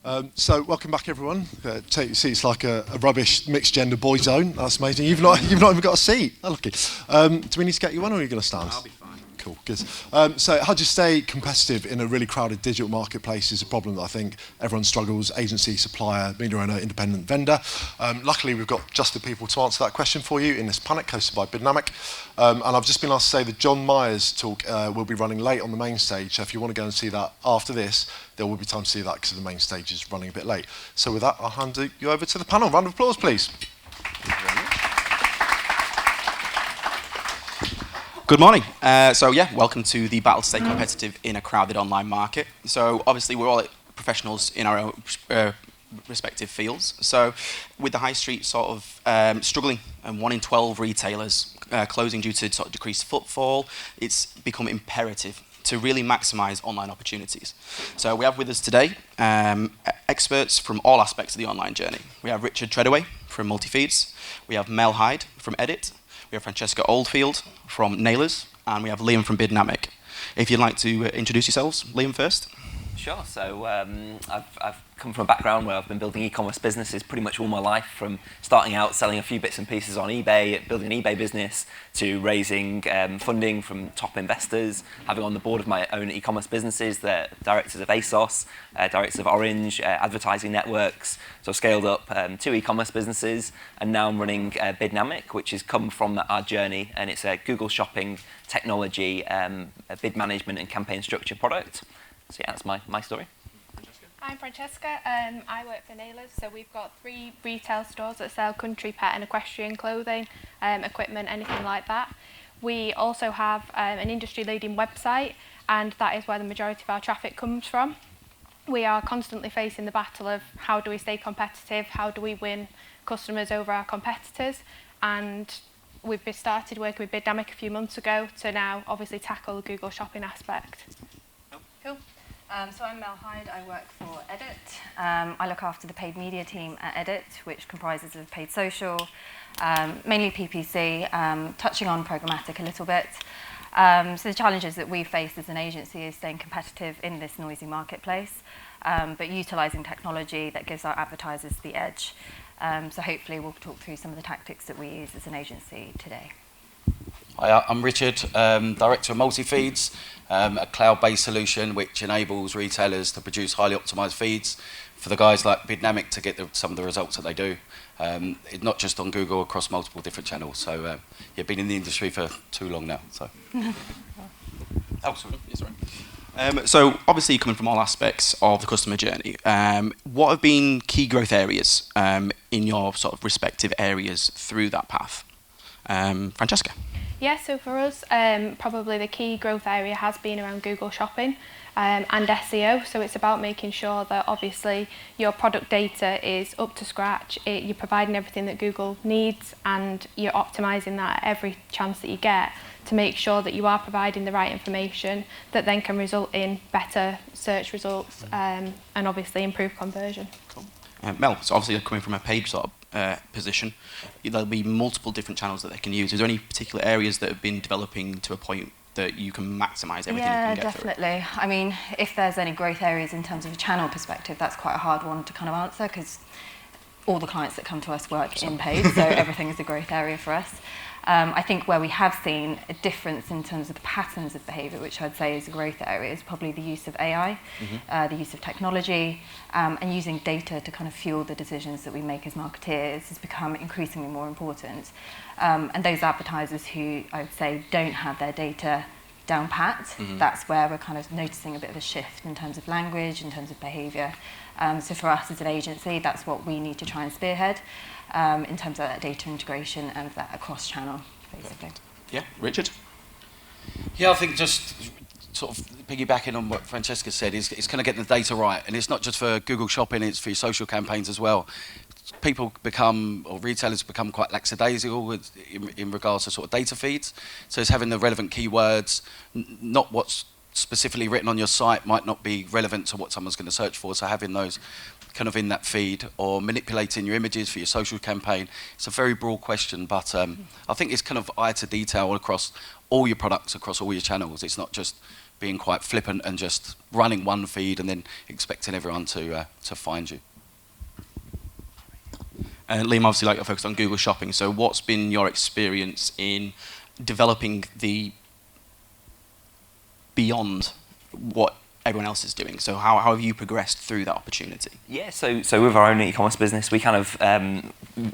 So welcome back, everyone. Take your seats like a rubbish mixed gender boy zone. That's amazing. You've not even got a seat. Oh, lucky. Do we need to get you one, or are you going to stand? I'll be fine. Cool, good. So how do you stay competitive in a really crowded digital marketplace is a problem that I think everyone struggles, agency, supplier, media owner, independent vendor. Luckily, we've got just the people to answer that question for you in this panic hosted by Bidnamic. And I've just been asked to say that John Myers' talk will be running late on the main stage, so if you want to go and see that after this, there will be time to see that because the main stage is running a bit late. So with that, I'll hand you over to the panel. Round of applause, please. Thank you very much. Good morning. Welcome to the battle to stay competitive in a crowded online market. So obviously we're all professionals in our own respective fields. So with the high street sort of struggling and 1 in 12 retailers closing due to sort of decreased footfall, it's become imperative to really maximise online opportunities. So we have with us today experts from all aspects of the online journey. We have Richard Treadaway from Multifeeds. We have Mel Hyde from Edit. We have Francesca Oldfield from Nailers, and we have Liam from Bidnamic. If you'd like to introduce yourselves, Liam first. Sure. So I've come from a background where I've been building e-commerce businesses pretty much all my life, from starting out selling a few bits and pieces on eBay, building an eBay business, to raising funding from top investors, having on the board of my own e-commerce businesses, the directors of ASOS, directors of Orange, advertising networks. So I've scaled up 2 e-commerce businesses, and now I'm running Bidnamic, which has come from our journey, and it's a Google shopping technology, a bid management and campaign structure product. So yeah, that's my story. I'm Francesca. I work for Nailers, so we've got 3 retail stores that sell country, pet and equestrian clothing, equipment, anything like that. We also have an industry-leading website, and that is where the majority of our traffic comes from. We are constantly facing the battle of how do we stay competitive, how do we win customers over our competitors, and we've started working with Bidnamic a few months ago to now obviously tackle the Google shopping aspect. Cool. So I'm Mel Hyde, I work for Edit. I look after the paid media team at Edit, which comprises of paid social, mainly PPC, touching on programmatic a little bit. So the challenges that we face as an agency is staying competitive in this noisy marketplace, but utilising technology that gives our advertisers the edge. So hopefully we'll talk through some of the tactics that we use as an agency today. Hi, I'm Richard, Director of Multifeeds, a cloud-based solution which enables retailers to produce highly optimized feeds for the guys like Bidnamic to get some of the results that they do. Not just on Google, across multiple different channels. So you've been in the industry for too long now. So. So obviously you're coming from all aspects of the customer journey. What have been key growth areas in your sort of respective areas through that path? Francesca. Yeah, so for us, probably the key growth area has been around Google Shopping and SEO. So it's about making sure that obviously your product data is up to scratch, you're providing everything that Google needs, and you're optimising that at every chance that you get to make sure that you are providing the right information that then can result in better search results and obviously improve conversion. Cool. Mel, so obviously you're coming from a paid sort of position, there'll be multiple different channels that they can use. Is there any particular areas that have been developing to a point that you can maximise everything you can get through? Yeah, definitely. I mean, if there's any growth areas in terms of a channel perspective, that's quite a hard one to kind of answer because all the clients that come to us work in paid, so everything is a growth area for us. I think where we have seen a difference in terms of the patterns of behaviour, which I'd say is a growth area, is probably the use of AI, the use of technology, and using data to kind of fuel the decisions that we make as marketeers has become increasingly more important. And those advertisers who I would say don't have their data down pat, that's where we're kind of noticing a bit of a shift in terms of language, in terms of behaviour. So for us as an agency, that's what we need to try and spearhead in terms of that data integration and that across channel, basically. Yeah, Richard? Yeah, I think just sort of piggybacking on what Francesca said, it's kind of getting the data right. And it's not just for Google Shopping, it's for your social campaigns as well. People become, or retailers become quite lackadaisical in regards to sort of data feeds. So it's having the relevant keywords, not what's specifically written on your site might not be relevant to what someone's going to search for. So having those kind of in that feed, or manipulating your images for your social campaign. It's a very broad question, but I think it's kind of eye to detail across all your products, across all your channels. It's not just being quite flippant and just running one feed and then expecting everyone to find you. Liam, obviously, like, you're focused on Google Shopping. So, what's been your experience in developing the beyond what everyone else is doing? So, how have you progressed through that opportunity? Yeah, so with our own e-commerce business, we kind of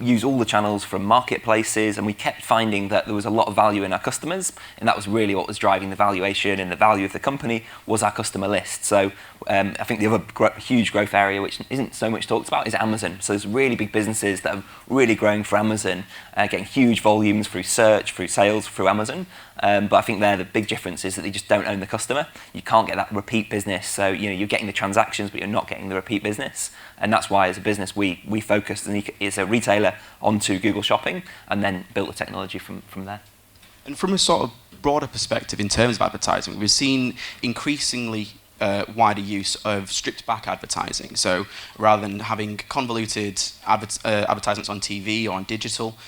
use all the channels from marketplaces, and we kept finding that there was a lot of value in our customers, and that was really what was driving the valuation and the value of the company was our customer list. So I think the other huge growth area, which isn't so much talked about, is Amazon. So there's really big businesses that are really growing for Amazon, getting huge volumes through search, through sales, through Amazon. But I think the big difference is that they just don't own the customer. You can't get that repeat business. So you're getting the transactions, but you're not getting the repeat business. And that's why, as a business, we focused as a retailer onto Google Shopping, and then built the technology from there. And from a sort of broader perspective, in terms of advertising, we've seen increasingly wider use of stripped back advertising. So rather than having convoluted advertisements on TV or on digital,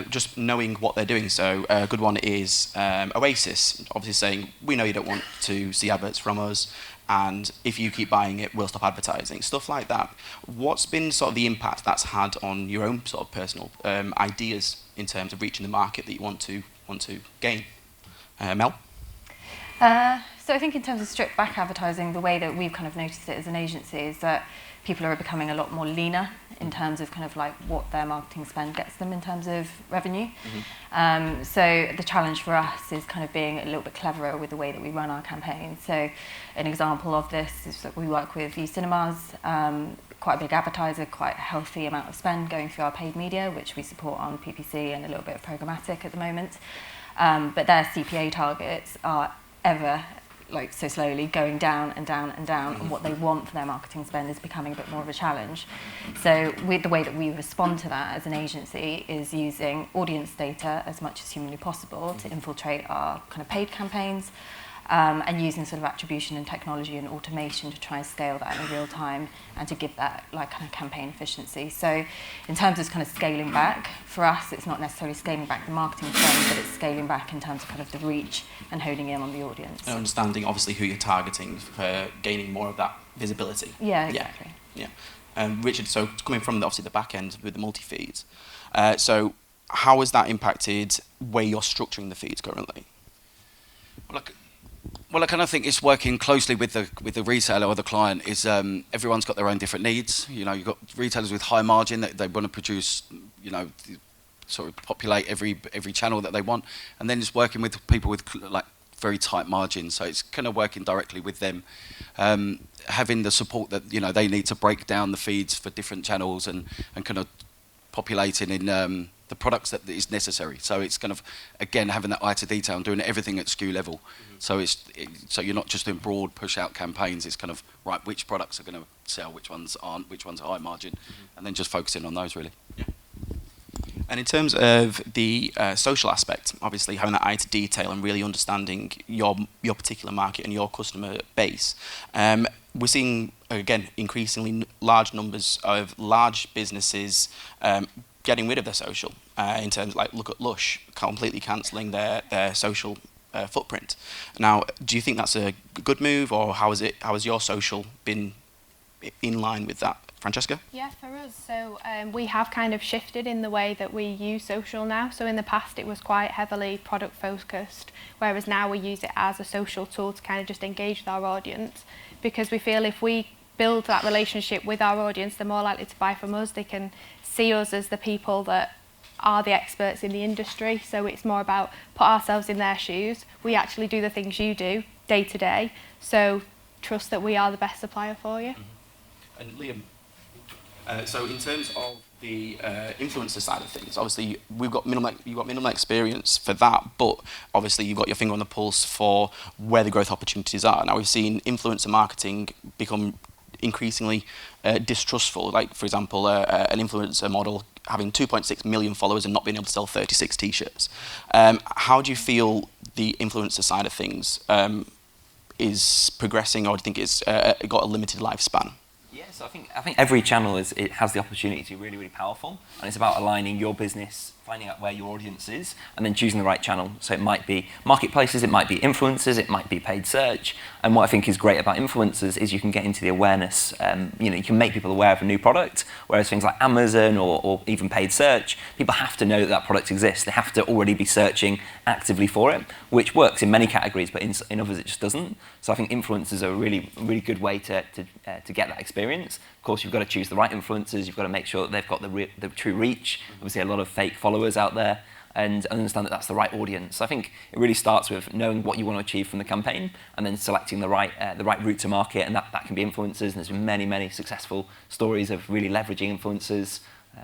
just knowing what they're doing. So a good one is Oasis, obviously saying, we know you don't want to see adverts from us, and if you keep buying it, we'll stop advertising. Stuff like that. What's been sort of the impact that's had on your own sort of personal ideas in terms of reaching the market that you want to gain? Mel? So I think in terms of stripped back advertising, the way that we've kind of noticed it as an agency is that people are becoming a lot more leaner in terms of kind of like what their marketing spend gets them in terms of revenue. Mm-hmm. So the challenge for us is kind of being a little bit cleverer with the way that we run our campaigns. So an example of this is that we work with View Cinemas, quite a big advertiser, quite a healthy amount of spend going through our paid media, which we support on PPC and a little bit of programmatic at the moment. But their CPA targets are ever so slowly going down and down and down, and what they want for their marketing spend is becoming a bit more of a challenge. So the way that we respond to that as an agency is using audience data as much as humanly possible to infiltrate our kind of paid campaigns, and using sort of attribution and technology and automation to try and scale that in real time and to give that like kind of campaign efficiency. So in terms of kind of scaling back, for us it's not necessarily scaling back the marketing spend, but it's scaling back in terms of kind of the reach and honing in on the audience. And understanding obviously who you're targeting for gaining more of that visibility. Yeah, exactly. Yeah. Richard, so coming from obviously the back end with the multi-feeds, so how has that impacted where you're structuring the feeds currently? Well, I kind of think it's working closely with the retailer or the client. Is everyone's got their own different needs. You know, you've got retailers with high margin that they want to produce, you know, sort of populate every channel that they want, and then it's working with people with like very tight margins. So it's kind of working directly with them, having the support that they need to break down the feeds for different channels and kind of populating in the products that is necessary. So it's kind of, again, having that eye to detail and doing everything at SKU level. Mm-hmm. So you're not just doing broad push out campaigns. It's kind of, right, which products are going to sell, which ones aren't, which ones are high margin, mm-hmm. and then just focusing on those really. Yeah. And in terms of the social aspect, obviously having that eye to detail and really understanding your particular market and your customer base, we're seeing, again, increasingly large numbers of large businesses getting rid of their social, in terms of, like, look at Lush, completely cancelling their social footprint. Now, do you think that's a good move, or how has your social been in line with that? Francesca? Yeah, for us, so we have kind of shifted in the way that we use social now. So in the past it was quite heavily product focused, whereas now we use it as a social tool to kind of just engage with our audience, because we feel if we build that relationship with our audience, they're more likely to buy from us. They can see us as the people that are the experts in the industry. So it's more about put ourselves in their shoes. We actually do the things you do day to day. So trust that we are the best supplier for you. Mm-hmm. And Liam, so in terms of the influencer side of things, obviously you've got minimal experience for that, but obviously you've got your finger on the pulse for where the growth opportunities are. Now we've seen influencer marketing become increasingly distrustful. Like, for example, an influencer model having 2.6 million followers and not being able to sell 36 t-shirts. How do you feel the influencer side of things is progressing, or do you think it's got a limited lifespan? Yeah, So I think every channel it has the opportunity to be really, really powerful, and it's about aligning your business, finding out where your audience is, and then choosing the right channel. So it might be marketplaces, it might be influencers, it might be paid search. And what I think is great about influencers is you can get into the awareness. You can make people aware of a new product, whereas things like Amazon or even paid search, people have to know that that product exists. They have to already be searching actively for it, which works in many categories, but in others it just doesn't. So I think influencers are a really, really good way to get that experience. Of course, you've got to choose the right influencers. You've got to make sure that they've got the true reach. Obviously, a lot of fake followers out there, and understand that that's the right audience. So I think it really starts with knowing what you want to achieve from the campaign, and then selecting the right route to market, and that can be influencers. And there's been many, many successful stories of really leveraging influencers,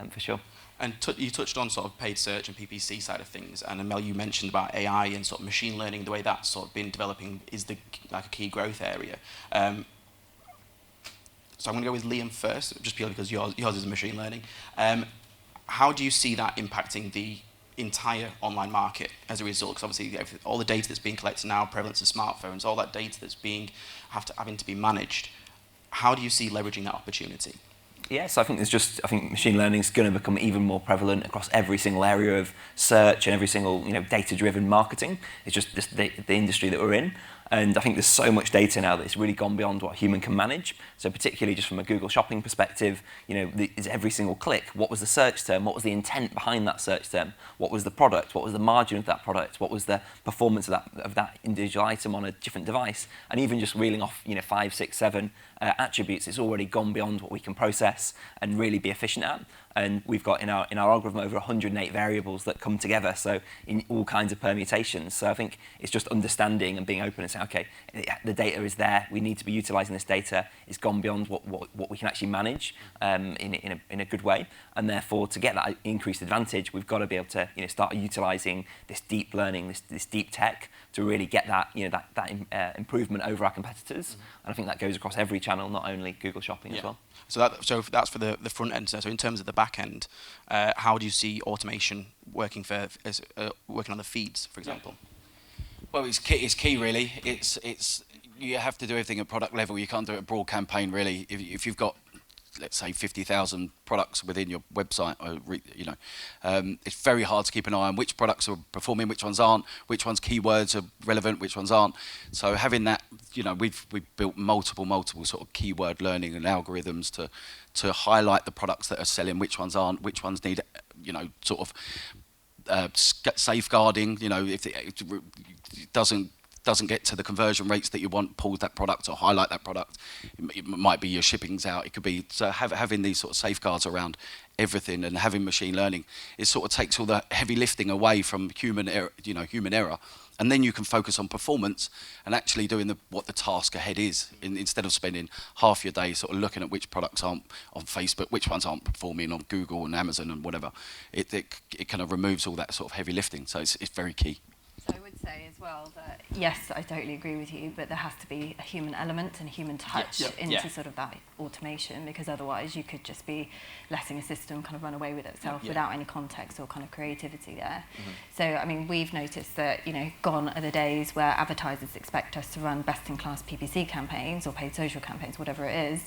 for sure. And you touched on sort of paid search and PPC side of things, and Mel, you mentioned about AI and sort of machine learning. The way that's sort of been developing is like a key growth area. So I'm going to go with Liam first, just purely because yours is machine learning. How do you see that impacting the entire online market as a result? Because obviously all the data that's being collected now, prevalence of smartphones, all that data that's having to be managed. How do you see leveraging that opportunity? Yes, I think machine learning is going to become even more prevalent across every single area of search and every single data-driven marketing. It's just the industry that we're in. And I think there's so much data now that it's really gone beyond what a human can manage. So particularly just from a Google shopping perspective, is every single click, what was the search term? What was the intent behind that search term? What was the product? What was the margin of that product? What was the performance of that individual item on a different device? And even just reeling off 5, 6, 7 attributes, it's already gone beyond what we can process and really be efficient at. And we've got in our algorithm over 108 variables that come together, so in all kinds of permutations. So I think it's just understanding and being open and saying, okay, the data is there, we need to be utilising this data. It's gone beyond what we can actually manage in a good way, and therefore to get that increased advantage, we've got to be able to start utilising this deep learning, this deep tech to really get that improvement over our competitors. And I think that goes across every channel, not only Google Shopping as well. So that's for the front end. So in terms of the back end, how do you see automation working working on the feeds, for example? Well, it's key really. It's you have to do everything at product level. You can't do it at broad campaign really. If you've got, let's say, 50,000 products within your website, it's very hard to keep an eye on which products are performing, which ones aren't, which ones keywords are relevant, which ones aren't. So having that, we've built multiple sort of keyword learning and algorithms to highlight the products that are selling, which ones aren't, which ones need, sort of safeguarding. If it doesn't get to the conversion rates that you want, pause that product or highlight that product. It might be your shipping's out. It could be, so having these sort of safeguards around everything, and having machine learning, it sort of takes all the heavy lifting away from human error, and then you can focus on performance and actually doing what the task ahead is, instead of spending half your day sort of looking at which products aren't on Facebook, which ones aren't performing on Google and Amazon and whatever. It kind of removes all that sort of heavy lifting, so it's very key. So I would say as well that, yes, I totally agree with you, but there has to be a human element and a human touch into sort of that automation, because otherwise you could just be letting a system kind of run away with itself without any context or kind of creativity there. So, I mean, we've noticed that, gone are the days where advertisers expect us to run best-in-class PPC campaigns or paid social campaigns, whatever it is.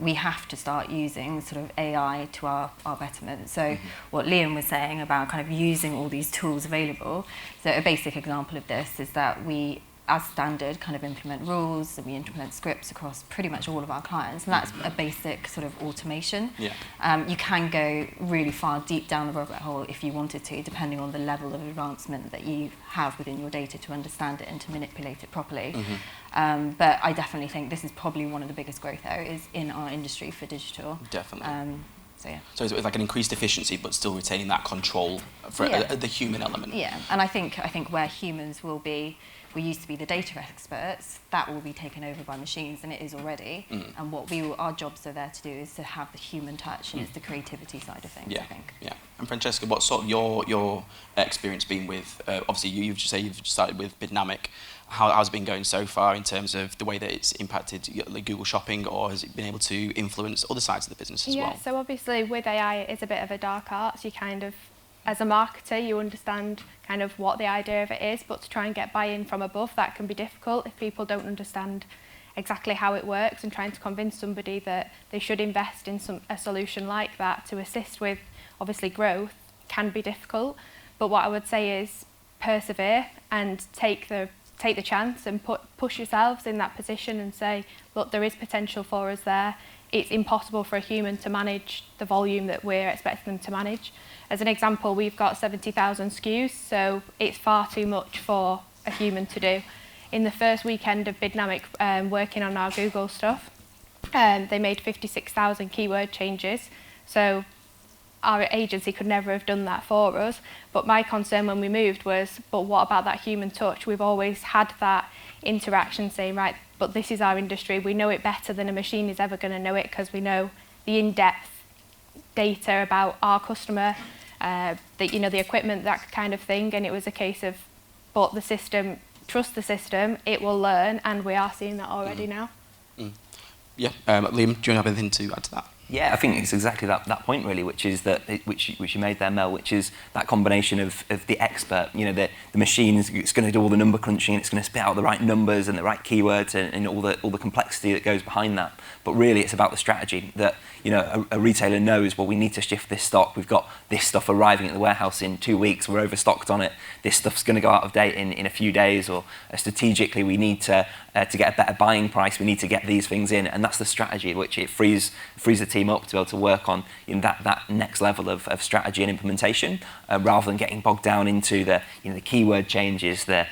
We have to start using sort of AI to our betterment. So what Liam was saying about kind of using all these tools available, so a basic example of this is that we, as standard, kind of implement rules and we implement scripts across pretty much all of our clients, and that's a basic sort of automation. You can go really far deep down the rabbit hole if you wanted to, depending on the level of advancement that you have within your data to understand it and to manipulate it properly. But I definitely think this is probably one of the biggest growth areas in our industry for digital. Definitely. So it's like an increased efficiency, but still retaining that control for the human element. Yeah, and I think where humans will be, we used to be the data experts, that will be taken over by machines, and it is already. And what our jobs are there to do is to have the human touch, and it's the creativity side of things, I think. Yeah. And Francesca, what's sort of your experience been with, obviously you've started with Bidnamic. How's it been going so far in terms of the way that it's impacted Google Shopping, or has it been able to influence other sides of the business as well? Yeah, so obviously with AI it is a bit of a dark art. So you kind of, as a marketer, you understand kind of what the idea of it is, but to try and get buy-in from above, that can be difficult if people don't understand exactly how it works and trying to convince somebody that they should invest in a solution like that to assist with obviously growth can be difficult. But what I would say is persevere and take the chance and push yourselves in that position and say, look, there is potential for us there. It's impossible for a human to manage the volume that we're expecting them to manage. As an example, we've got 70,000 SKUs, so it's far too much for a human to do. In the first weekend of Bidnamic working on our Google stuff, they made 56,000 keyword changes. So our agency could never have done that for us. But my concern when we moved was, but what about that human touch? We've always had that interaction saying, right, but this is our industry. We know it better than a machine is ever going to know it because we know the in-depth data about our customer, the equipment, that kind of thing. And it was a case of, but the system, trust the system, it will learn, and we are seeing that already now. Yeah, Liam, do you want to have anything to add to that? Yeah, I think it's exactly that point really, which is which you made there, Mel, which is that combination of the expert, the machine is going to do all the number crunching, and it's going to spit out the right numbers and the right keywords and all the complexity that goes behind that. But really, it's about the strategy that a retailer knows. Well, we need to shift this stock. We've got this stuff arriving at the warehouse in 2 weeks. We're overstocked on it. This stuff's going to go out of date in a few days. Or strategically, we need to get a better buying price. We need to get these things in, and that's the strategy, which it frees the team up to be able to work on that next level of strategy and implementation, rather than getting bogged down into the keyword changes, the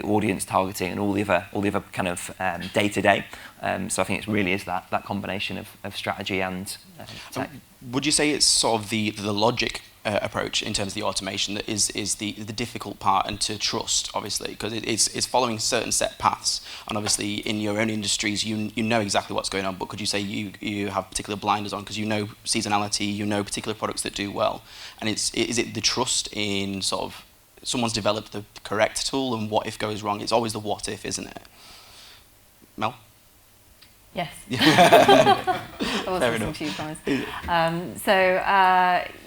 audience targeting, and all the other kind of day to day. So I think it really is that combination of strategy and tech. Would you say it's sort of the logic approach in terms of the automation that is the difficult part, and to trust, obviously, because it's following certain set paths, and obviously in your own industries you know exactly what's going on, but could you say you have particular blinders on because you know seasonality, you know particular products that do well, and is it the trust in sort of someone's developed the correct tool, and what if goes wrong? It's always the what if, isn't it? Mel? Yes. I was Fair listening enough. to you, promise.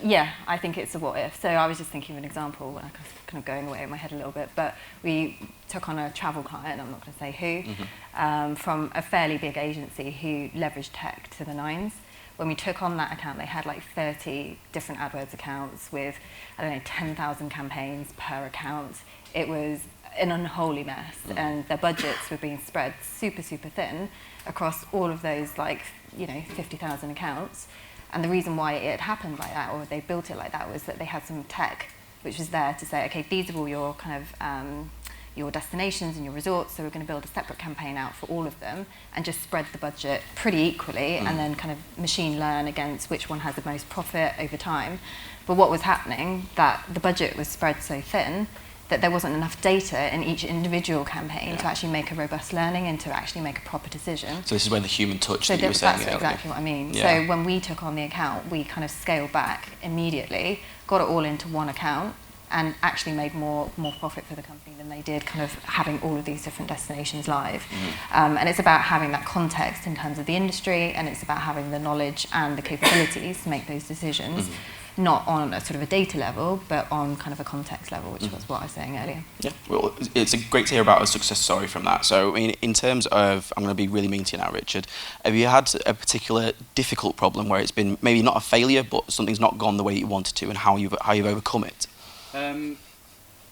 Yeah, I think it's a what if. So I was just thinking of an example, and I was kind of going away in my head a little bit, but we took on a travel client, I'm not going to say who, from a fairly big agency who leveraged tech to the nines. When we took on that account, they had like 30 different AdWords accounts with, 10,000 campaigns per account. It was an unholy mess, and their budgets were being spread super, super thin across all of those 50,000 accounts. And the reason why it happened like that, or they built it like that, was that they had some tech which was there to say, okay, these are all your kind of your destinations and your resorts, so we're going to build a separate campaign out for all of them and just spread the budget pretty equally, and then kind of machine learn against which one has the most profit over time. But what was happening, that the budget was spread so thin that there wasn't enough data in each individual campaign to actually make a robust learning and to actually make a proper decision. So this is where the human touch that you were saying. That's exactly what I mean. Yeah. So when we took on the account, we kind of scaled back immediately, got it all into one account, and actually made more profit for the company than they did kind of having all of these different destinations live. And it's about having that context in terms of the industry, and it's about having the knowledge and the capabilities to make those decisions, not on a sort of a data level, but on kind of a context level, which was what I was saying earlier. Yeah, well, it's great to hear about a success story from that. So, I mean, in terms of, I'm going to be really mean to you now, Richard, have you had a particular difficult problem where it's been maybe not a failure, but something's not gone the way you wanted to, and how you've overcome it?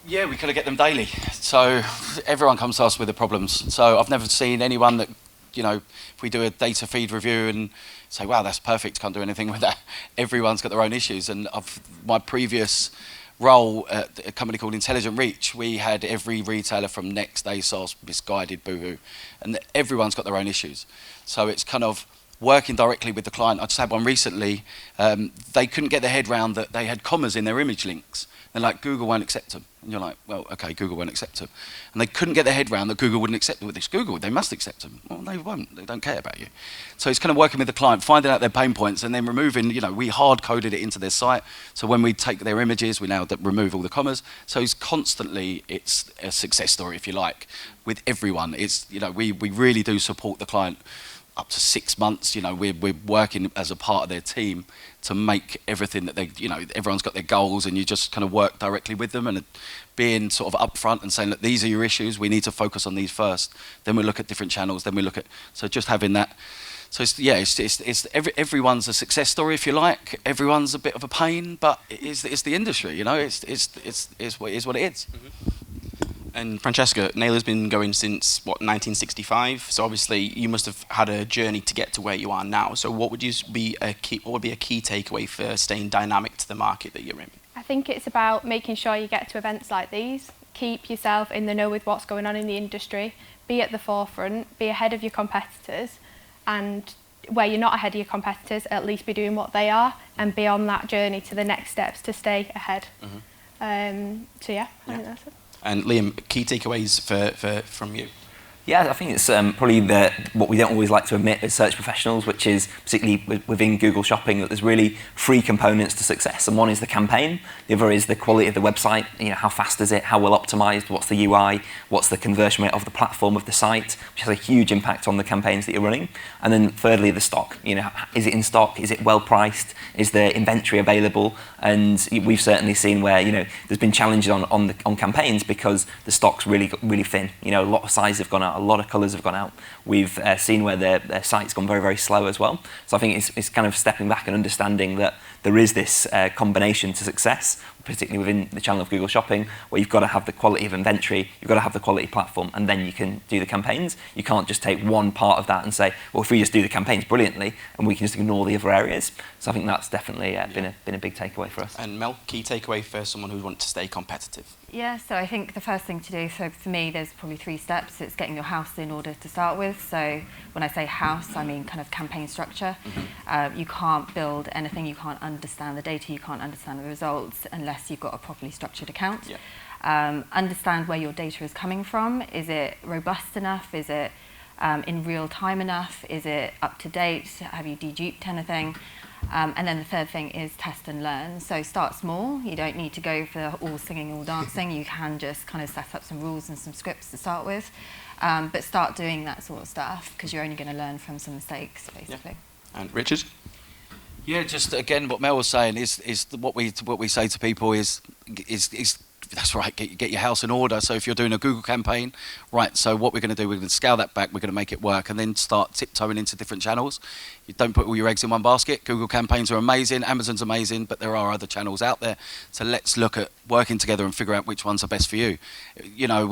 Yeah, we kind of get them daily. So everyone comes to us with the problems. So I've never seen anyone that, if we do a data feed review and say, wow, that's perfect, can't do anything with that. Everyone's got their own issues. And my previous role at a company called Intelligent Reach, we had every retailer from Next, ASOS, Misguided, Boohoo, and everyone's got their own issues. So it's kind of working directly with the client. I just had one recently. They couldn't get their head around that they had commas in their image links. They're like, Google won't accept them. And you're like, well, okay, Google won't accept them. And they couldn't get their head around that Google wouldn't accept them with this. Google, they must accept them. Well, they won't. They don't care about you. So it's kind of working with the client, finding out their pain points, and then removing, we hard-coded it into their site. So when we take their images, we now remove all the commas. So it's a success story, if you like, with everyone. It's, we really do support the client up to 6 months. You know, we're working as a part of their team to make everything that they, you know, everyone's got their goals, and you just kind of work directly with them and being sort of upfront and saying, look, these are your issues. We need to focus on these first. Then we look at different channels. Then we look at, so just having that. So it's everyone's a success story, if you like. Everyone's a bit of a pain, but it's the industry, you know. It's what it is. Mm-hmm. And Francesca, Naylor's been going since, what, 1965? So obviously you must have had a journey to get to where you are now. So what would be a key takeaway for staying dynamic to the market that you're in? I think it's about making sure you get to events like these, keep yourself in the know with what's going on in the industry, be at the forefront, be ahead of your competitors, and where you're not ahead of your competitors, at least be doing what they are, and be on that journey to the next steps to stay ahead. Mm-hmm. So yeah, I think that's it. And Liam, key takeaways from you? Yeah, I think it's probably what we don't always like to admit as search professionals, which is particularly within Google Shopping, that there's really 3 components to success. And one is the campaign, the other is the quality of the website, you know, how fast is it, how well optimized, what's the UI, what's the conversion rate of the platform of the site, which has a huge impact on the campaigns that you're running. And then thirdly, the stock, you know, is it in stock, is it well priced, is the inventory available? And we've certainly seen where, you know, there's been challenges on campaigns because the stock's really thin. You know, a lot of sizes have gone out, a lot of colours have gone out. We've seen where their site's gone very slow as well. So I think it's kind of stepping back and understanding that there is this combination to success, particularly within the channel of Google Shopping, where you've got to have the quality of inventory, you've got to have the quality platform, and then you can do the campaigns. You can't just take one part of that and say, well, if we just do the campaigns brilliantly, and we can just ignore the other areas. So I think that's definitely been a big takeaway for us. And Mel, key takeaway for someone who wants to stay competitive? Yeah, so I think the first thing to do, so for me, there's probably 3 steps. It's getting your house in order to start with. So when I say house, I mean kind of campaign structure. Mm-hmm. You can't build anything, you can't understand the data, you can't understand the results unless you've got a properly structured account. Yeah. Understand where your data is coming from. Is it robust enough? Is it in real time enough? Is it up to date? Have you deduped anything? And then the third thing is test and learn. So start small. You don't need to go for all singing, all dancing. You can just kind of set up some rules and some scripts to start with. But start doing that sort of stuff because you're only going to learn from some mistakes, basically. Yeah. And Richard? Yeah, just again, what Mel was saying is what we say to people is that's right, get your house in order. So if you're doing a Google campaign, right, so what we're going to do, we're going to scale that back, we're going to make it work, and then start tiptoeing into different channels. You don't put all your eggs in one basket. Google campaigns are amazing, Amazon's amazing, but there are other channels out there. So let's look at working together and figure out which ones are best for you. You know,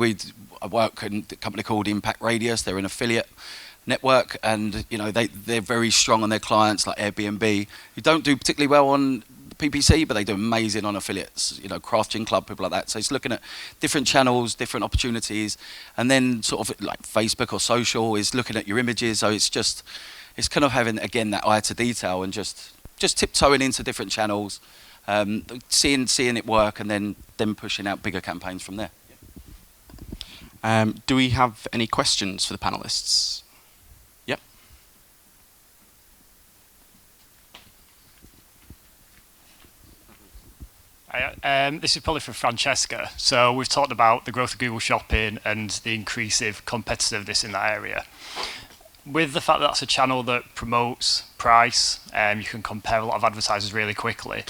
I work in a company called Impact Radius. They're an affiliate network, and you know they're very strong on their clients like Airbnb, who don't do particularly well on PPC, but they do amazing on affiliates, you know, Craft Gin Club, people like that. So it's looking at different channels, different opportunities, and then sort of like Facebook or social is looking at your images. So it's kind of having, again, that eye to detail and just tiptoeing into different channels, seeing it work, and then pushing out bigger campaigns from there. Do we have any questions for the panelists? Yep. This is probably for Francesca. So we've talked about the growth of Google Shopping and the increase of competitiveness in that area. With the fact that that's a channel that promotes price, you can compare a lot of advertisers really quickly.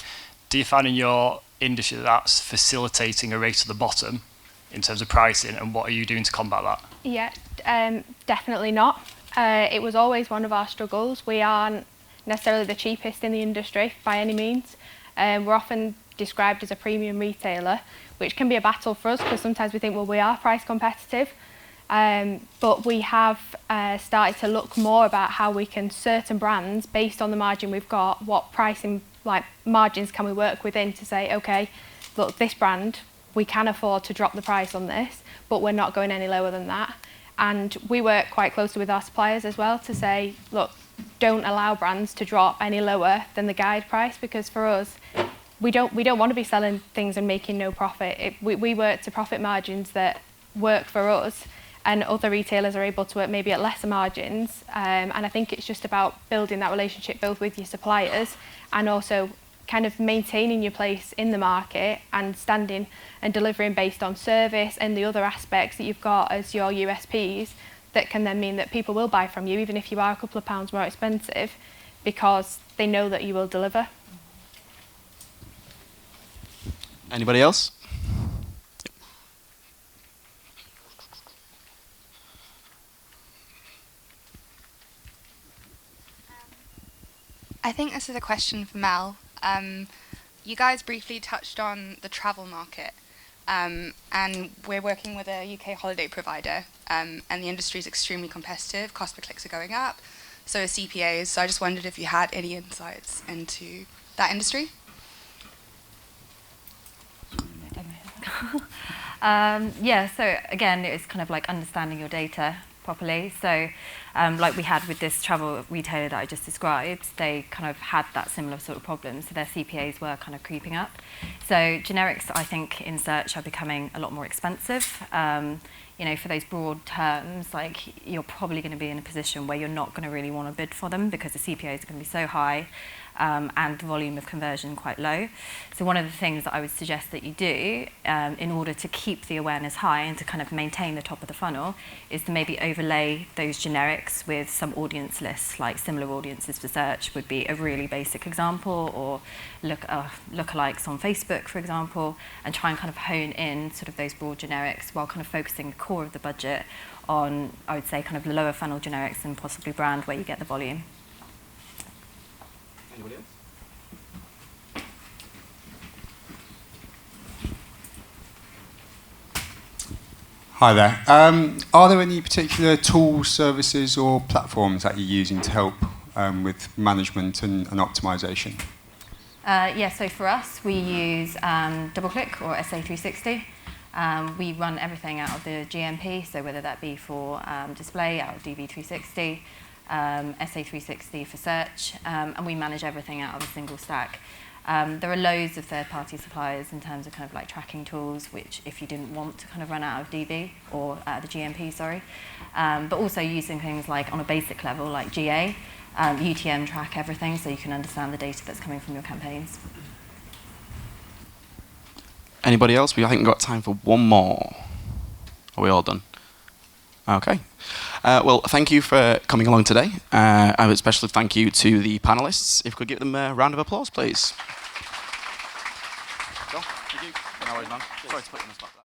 Do you find in your industry that that's facilitating a race to the bottom in terms of pricing, and what are you doing to combat that? Yeah, definitely not. It was always one of our struggles. We aren't necessarily the cheapest in the industry by any means. We're often described as a premium retailer, which can be a battle for us because sometimes we think, well, we are price competitive. But we have started to look more about how we can, certain brands, based on the margin we've got, what pricing like margins can we work within to say, okay, look, this brand, we can afford to drop the price on this, but we're not going any lower than that. And we work quite closely with our suppliers as well to say, look, don't allow brands to drop any lower than the guide price, because for us, we don't want to be selling things and making no profit. We work to profit margins that work for us, and other retailers are able to work maybe at lesser margins. And I think it's just about building that relationship both with your suppliers and also kind of maintaining your place in the market and standing and delivering based on service and the other aspects that you've got as your USPs that can then mean that people will buy from you, even if you are a couple of pounds more expensive, because they know that you will deliver. Anybody else? I think this is a question for Mel. You guys briefly touched on the travel market, and we're working with a UK holiday provider, and the industry is extremely competitive. Cost per clicks are going up, so are CPAs. So I just wondered if you had any insights into that industry. Yeah, so again, it's kind of like understanding your data properly. So like we had with this travel retailer that I just described, they kind of had that similar sort of problem. So their CPAs were kind of creeping up. So generics, I think, in search are becoming a lot more expensive. You know, for those broad terms, like you're probably going to be in a position where you're not going to really want to bid for them because the CPAs are going to be so high and the volume of conversion quite low. So one of the things that I would suggest that you do in order to keep the awareness high and to kind of maintain the top of the funnel is to maybe overlay those generics with some audience lists, like similar audiences for search would be a really basic example, or lookalikes on Facebook, for example, and try and kind of hone in sort of those broad generics while kind of focusing the core of the budget on, I would say, kind of the lower funnel generics and possibly brand where you get the volume. Anybody else? Hi there. Are there any particular tools, services, or platforms that you're using to help with management and optimization? Yeah, so for us, we use DoubleClick or SA360. We run everything out of the GMP, so whether that be for display, out of DV360, SA360 for search, and we manage everything out of a single stack. There are loads of third-party suppliers in terms of kind of like tracking tools, which if you didn't want to kind of run out of DV or the GMP, sorry, but also using things like on a basic level like GA, UTM track everything so you can understand the data that's coming from your campaigns. Anybody else? I think we've got time for one more. Are we all done? Okay. Well, thank you for coming along today. I would especially thank you to the panelists. If we could give them a round of applause, please. Thank you. No worries, man. Sorry to put you on the spot.